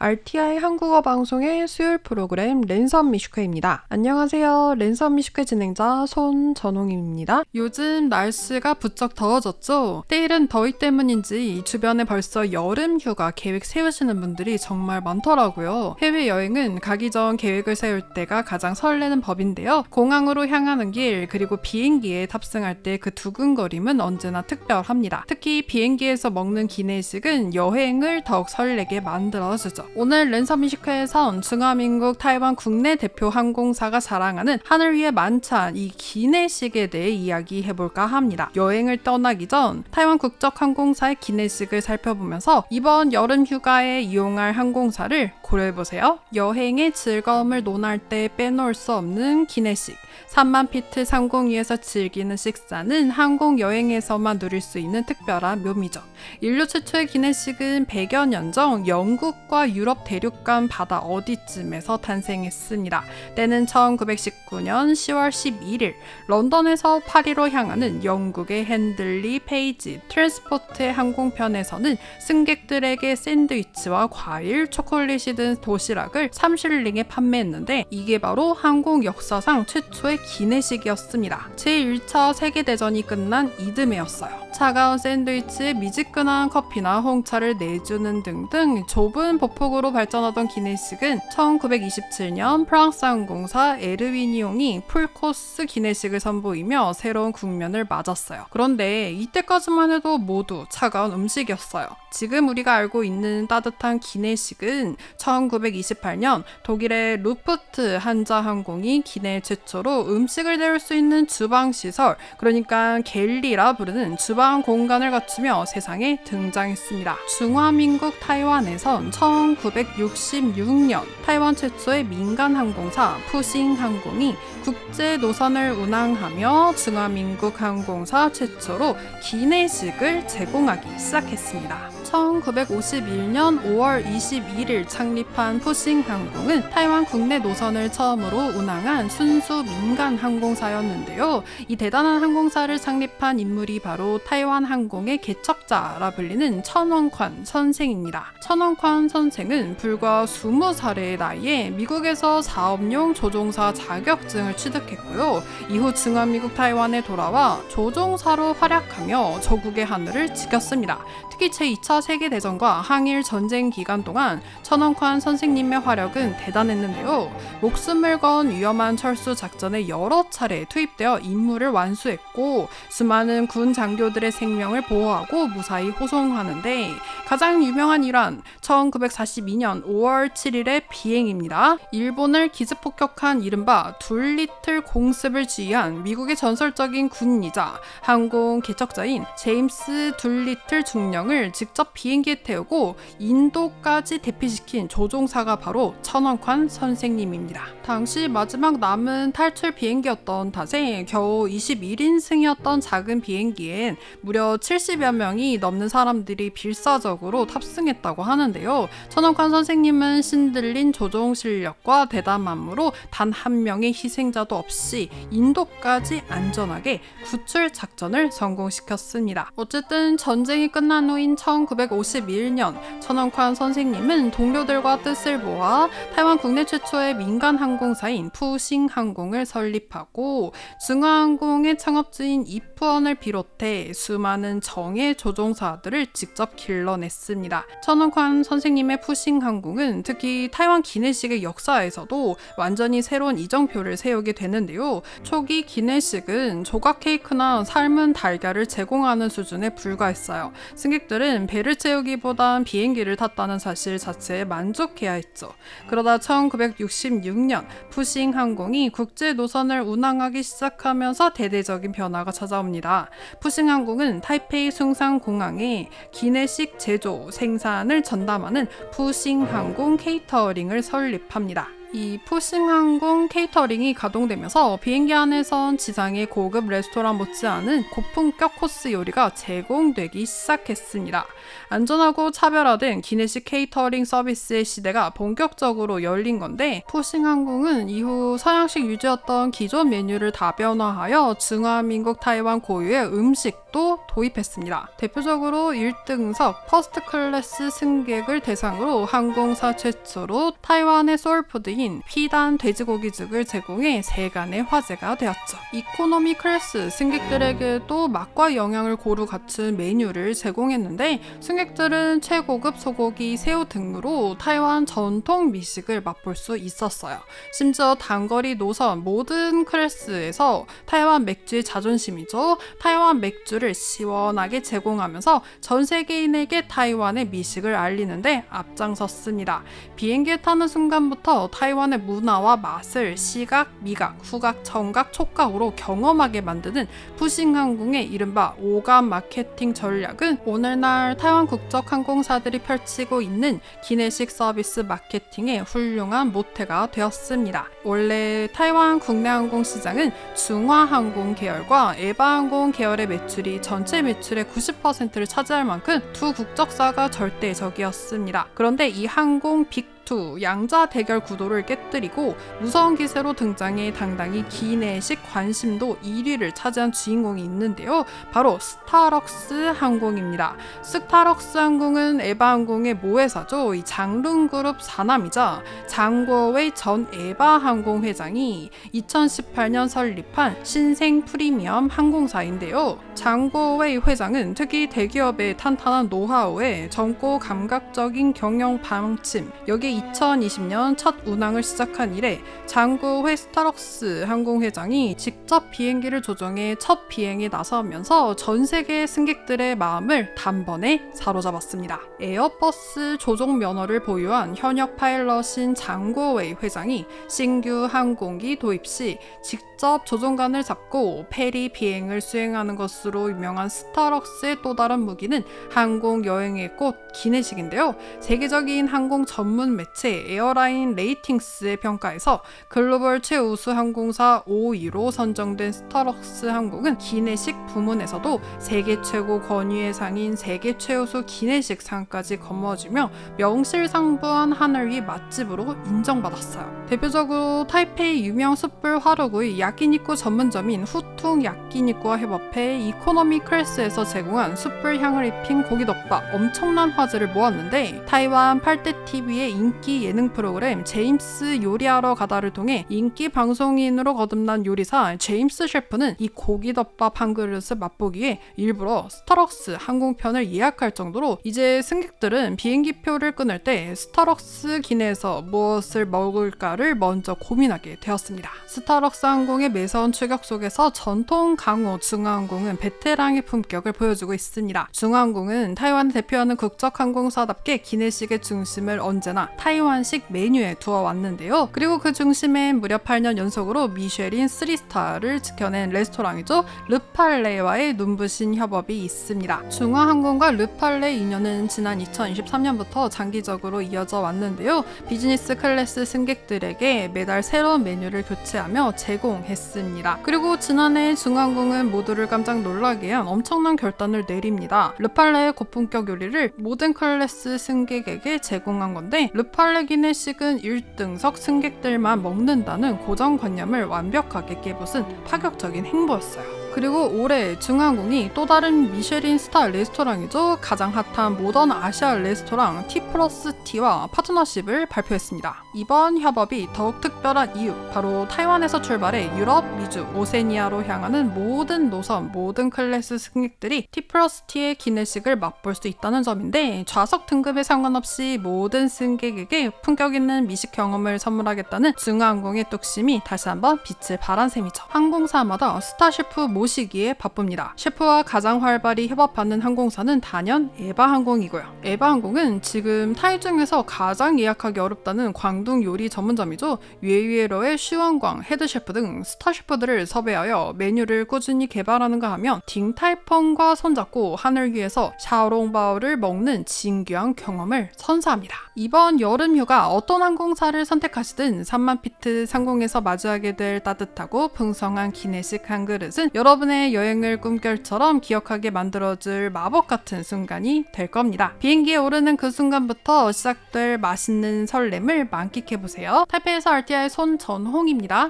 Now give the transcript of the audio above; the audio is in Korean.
RTI 한국어 방송의 수요일 프로그램 랜선 미슈크입니다. 안녕하세요. 랜선 미슈크 진행자 손전홍입니다. 요즘 날씨가 부쩍 더워졌죠? 때이른 더위 때문인지 주변에 벌써 여름 휴가 계획 세우시는 분들이 정말 많더라고요. 해외여행은 가기 전 계획을 세울 때가 가장 설레는 법인데요. 공항으로 향하는 길 그리고 비행기에 탑승할 때 그 두근거림은 언제나 특별합니다. 특히 비행기에서 먹는 기내식은 여행을 더욱 설레게 만들어주죠. 오늘 랜선 미식회에선 중화민국 타이완 국내 대표 항공사가 자랑하는 하늘 위의 만찬 이 기내식에 대해 이야기해볼까 합니다. 여행을 떠나기 전 타이완 국적 항공사의 기내식을 살펴보면서 이번 여름 휴가에 이용할 항공사를 고려해보세요. 여행의 즐거움을 논할 때 빼놓을 수 없는 기내식. 3만 피트 상공위에서 즐기는 식사는 항공 여행에서만 누릴 수 있는 특별한 묘미죠. 인류 최초의 기내식은 100여 년 전 영국과 유럽 대륙간 바다 어디쯤에서 탄생했습니다. 때는 1919년 10월 11일 런던에서 파리로 향하는 영국의 핸들리 페이지 트랜스포트의 항공편에서는 승객들에게 샌드위치와 과일, 초콜릿이 든 도시락을 3실링에 판매했는데 이게 바로 항공 역사상 최초의 기내식이었습니다. 제1차 세계대전이 끝난 이듬해였어요. 차가운 샌드위치에 미지근한 커피나 홍차를 내주는 등등 좁은 보폭으로 발전하던 기내식은 1927년 프랑스 항공사 에르위니옹이 풀코스 기내식을 선보이며 새로운 국면을 맞았어요. 그런데 이때까지만 해도 모두 차가운 음식이었어요. 지금 우리가 알고 있는 따뜻한 기내식은 1928년 독일의 루프트 한자 항공이 기내 최초로 음식을 데울 수 있는 주방시설, 그러니까 갤리라 부르는 주방 공간을 갖추며 세상에 등장했습니다. 중화민국 타이완에선 1966년 타이완 최초의 민간 항공사 푸싱 항공이 국제 노선을 운항하며 중화민국 항공사 최초로 기내식을 제공하기 시작했습니다. 1951년 5월 21일 창립한 푸싱 항공은 타이완 국내 노선을 처음으로 운항한 순수 민간 항공사였는데요. 이 대단한 항공사를 창립한 인물이 바로 타이완 항공의 개척자라 불리는 천원관 선생입니다. 천원관 선생은 불과 20살의 나이에 미국에서 사업용 조종사 자격증을 취득했고요. 이후 중화민국 타이완에 돌아와 조종사로 활약하며 조국의 하늘을 지켰습니다. 특히 제2차 세계대전과 항일 전쟁 기간 동안 천원관 선생님의 화력은 대단했는데요. 목숨을 건 위험한 철수 작전에 여러 차례 투입되어 임무를 완수했고 수많은 군 장교들의 생명을 보호하고 무사히 호송하는데 가장 유명한 일환 1942년 5월 7일의 비행입니다. 일본을 기습폭격한 이른바 둘리틀 공습을 지휘한 미국의 전설적인 군인이자 항공 개척자인 제임스 둘리틀 중령을 직접 비행기에 태우고 인도까지 대피시킨 조종사가 바로 천원관 선생님입니다. 당시 마지막 남은 탈출 비행기였던 탓에 겨우 21인승이었던 작은 비행기엔 무려 70여 명이 넘는 사람들이 필사적으로 탑승했다고 하는데요. 천원관 선생님은 신들린 조종 실력과 대담함으로 단 한 명의 희생자도 없이 인도까지 안전하게 구출 작전을 성공시켰습니다. 어쨌든 전쟁이 끝난 후인 1951년 천원관 선생님은 동료들과 뜻을 모아 타이완 국내 최초의 민간 항공사인 푸싱 항공을 설립하고 중화항공의 창업주인 이프원을 비롯해 수많은 정예 조종사들을 직접 길러냈습니다. 천원관 선생님의 푸싱 항공은 특히 타이완 기내식의 역사에서도 완전히 새로운 이정표를 세우게 되는데요. 초기 기내식은 조각 케이크나 삶은 달걀을 제공하는 수준에 불과했어요. 승객들은 배를 채우기보단 비행기를 탔다는 사실 자체에 만족해야 했죠. 그러다 1966년 푸싱 항공이 국제 노선을 운항하기 시작하면서 대대적인 변화가 찾아옵니다. 푸싱 항공은 타이페이 숭상 공항에 기내식 제조, 생산을 전담하는 푸싱 항공 케이터링을 설립합니다. 이 푸싱항공 케이터링이 가동되면서 비행기 안에선 지상의 고급 레스토랑 못지않은 고품격 코스 요리가 제공되기 시작했습니다. 안전하고 차별화된 기내식 케이터링 서비스의 시대가 본격적으로 열린 건데, 푸싱항공은 이후 서양식 유지였던 기존 메뉴를 다변화하여 중화민국 타이완 고유의 음식도 도입했습니다. 대표적으로 1등석 퍼스트 클래스 승객을 대상으로 항공사 최초로 타이완의 소울푸드인 피단 돼지고기죽을 제공해 세간의 화제가 되었죠. 이코노미 클래스 승객들에게도 맛과 영양을 고루 갖춘 메뉴를 제공했는데, 승객들은 최고급 소고기, 새우 등으로 타이완 전통 미식을 맛볼 수 있었어요. 심지어 단거리 노선 모든 클래스에서 타이완 맥주의 자존심이죠. 타이완 맥주를 시원하게 제공하면서 전 세계인에게 타이완의 미식을 알리는데 앞장섰습니다. 비행기에 타는 순간부터 타이완의 문화와 맛을 시각, 미각, 후각, 청각, 촉각으로 경험하게 만드는 푸싱항공의 이른바 오감 마케팅 전략은 오늘날 타이완 국적 항공사들이 펼치고 있는 기내식 서비스 마케팅의 훌륭한 모태가 되었습니다. 원래 타이완 국내 항공 시장은 중화항공 계열과 에바항공 계열의 매출이 전체 매출의 90%를 차지할 만큼 두 국적사가 절대적이었습니다. 그런데 이 항공 빅2 양자 대결 구도를 깨뜨리고 무서운 기세로 등장해 당당히 기내식 관심도 1위를 차지한 주인공이 있는데요. 바로 스타럭스 항공입니다. 스타럭스 항공은 에바항공의 모회사죠. 이 장룽그룹 사남이자 장고웨이 전 에바항공 회장이 2018년 설립한 신생 프리미엄 항공사인데요. 장고웨이 회장은 특히 대기업의 탄탄한 노하우에 젊고 감각적인 경영 방침, 여기에 2020년 첫 운항을 시작한 이래 장고웨이 스타럭스 항공 회장이 직접 비행기를 조종해 첫 비행에 나서면서 전 세계 승객들의 마음을 단번에 사로잡았습니다. 에어버스 조종 면허를 보유한 현역 파일럿인 장고웨이 회장이 신규 항공기 도입 시 직접 조종관을 잡고 페리 비행을 수행하는 것으로 유명한 스타럭스의 또 다른 무기는 항공 여행의 꽃 기내식인데요. 세계적인 항공 전문 매체 에어라인 레이팅스의 평가에서 글로벌 최우수 항공사 5위로 선정된 스타럭스 항공은 기내식 부문에서도 세계 최고 권위의 상인 세계 최우수 기내식 상까지 거머쥐며 명실상부한 하늘 위 맛집으로 인정받았어요. 대표적으로 타이페이 유명 숯불 화로구이 야끼니쿠 전문점인 후퉁 야끼니쿠와 협업해 이코노미 클래스에서 제공한 숯불 향을 입힌 고기덮밥 엄청난 화제를 모았는데, 타이완 8대 TV의 인기 예능 프로그램 제임스 요리하러 가다를 통해 인기 방송인으로 거듭난 요리사 제임스 셰프는 이 고기덮밥 한 그릇을 맛보기 위해 일부러 스타럭스 항공편을 예약할 정도로 이제 승객들은 비행기표를 끊을 때 스타럭스 기내에서 무엇을 먹을까를 먼저 고민하게 되었습니다. 스타럭스 항공의 매서운 추격 속에서 전통 강호 중화항공은 베테랑의 품격을 보여주고 있습니다. 중화항공은 타이완을 대표하는 국적 항공사답게 기내식의 중심을 언제나 타이완식 메뉴에 두어왔는데요. 그리고 그 중심엔 무려 8년 연속으로 미쉐린 3스타를 지켜낸 레스토랑이죠. 르팔레와의 눈부신 협업이 있습니다. 중화항공과 르팔레 인연은 지난 2023년부터 장기적으로 이어져 왔는데요. 비즈니스 클래스 승객들에게 매달 새로운 메뉴를 교체하며 제공했습니다. 그리고 지난해 중화항공은 모두를 깜짝 놀라게 한 엄청난 결단을 내립니다. 르팔레의 고품격 요리를 모든 클래스 승객에게 제공한 건데, 르팔레 기내식은 1등석 승객들만 먹는다는 고정관념을 완벽하게 깨부순 파격적인 행보였어요. 그리고 올해 중화항공이 또 다른 미쉐린 스타 레스토랑이죠. 가장 핫한 모던 아시아 레스토랑 T+T와 파트너십을 발표했습니다. 이번 협업이 더욱 특별한 이유, 바로 타이완에서 출발해 유럽, 미주, 오세니아로 향하는 모든 노선, 모든 클래스 승객들이 T+T의 기내식을 맛볼 수 있다는 점인데, 좌석 등급에 상관없이 모든 승객에게 품격 있는 미식 경험을 선물하겠다는 중화항공의 뚝심이 다시 한번 빛을 발한 셈이죠. 항공사마다 스타 셰프 모시기에 바쁩니다. 셰프와 가장 활발히 협업하는 항공사는 단연 에바항공이고요. 에바항공은 지금 타이 중에서 가장 예약하기 어렵다는 광둥 요리 전문점이죠. 웨이웨로의 슈원광, 헤드셰프 등 스타셰프들을 섭외하여 메뉴를 꾸준히 개발하는가 하면 딩타이펑과 손잡고 하늘 위에서 샤오롱바오를 먹는 진귀한 경험을 선사합니다. 이번 여름휴가 어떤 항공사를 선택하시든 3만 피트 상공에서 마주하게 될 따뜻하고 풍성한 기내식 한 그릇은 여러분의 여행을 꿈결처럼 기억하게 만들어줄 마법 같은 순간이 될 겁니다. 비행기에 오르는 그 순간부터 시작될 맛있는 설렘을 만끽해보세요. 타이페이에서 RTI 손전홍입니다.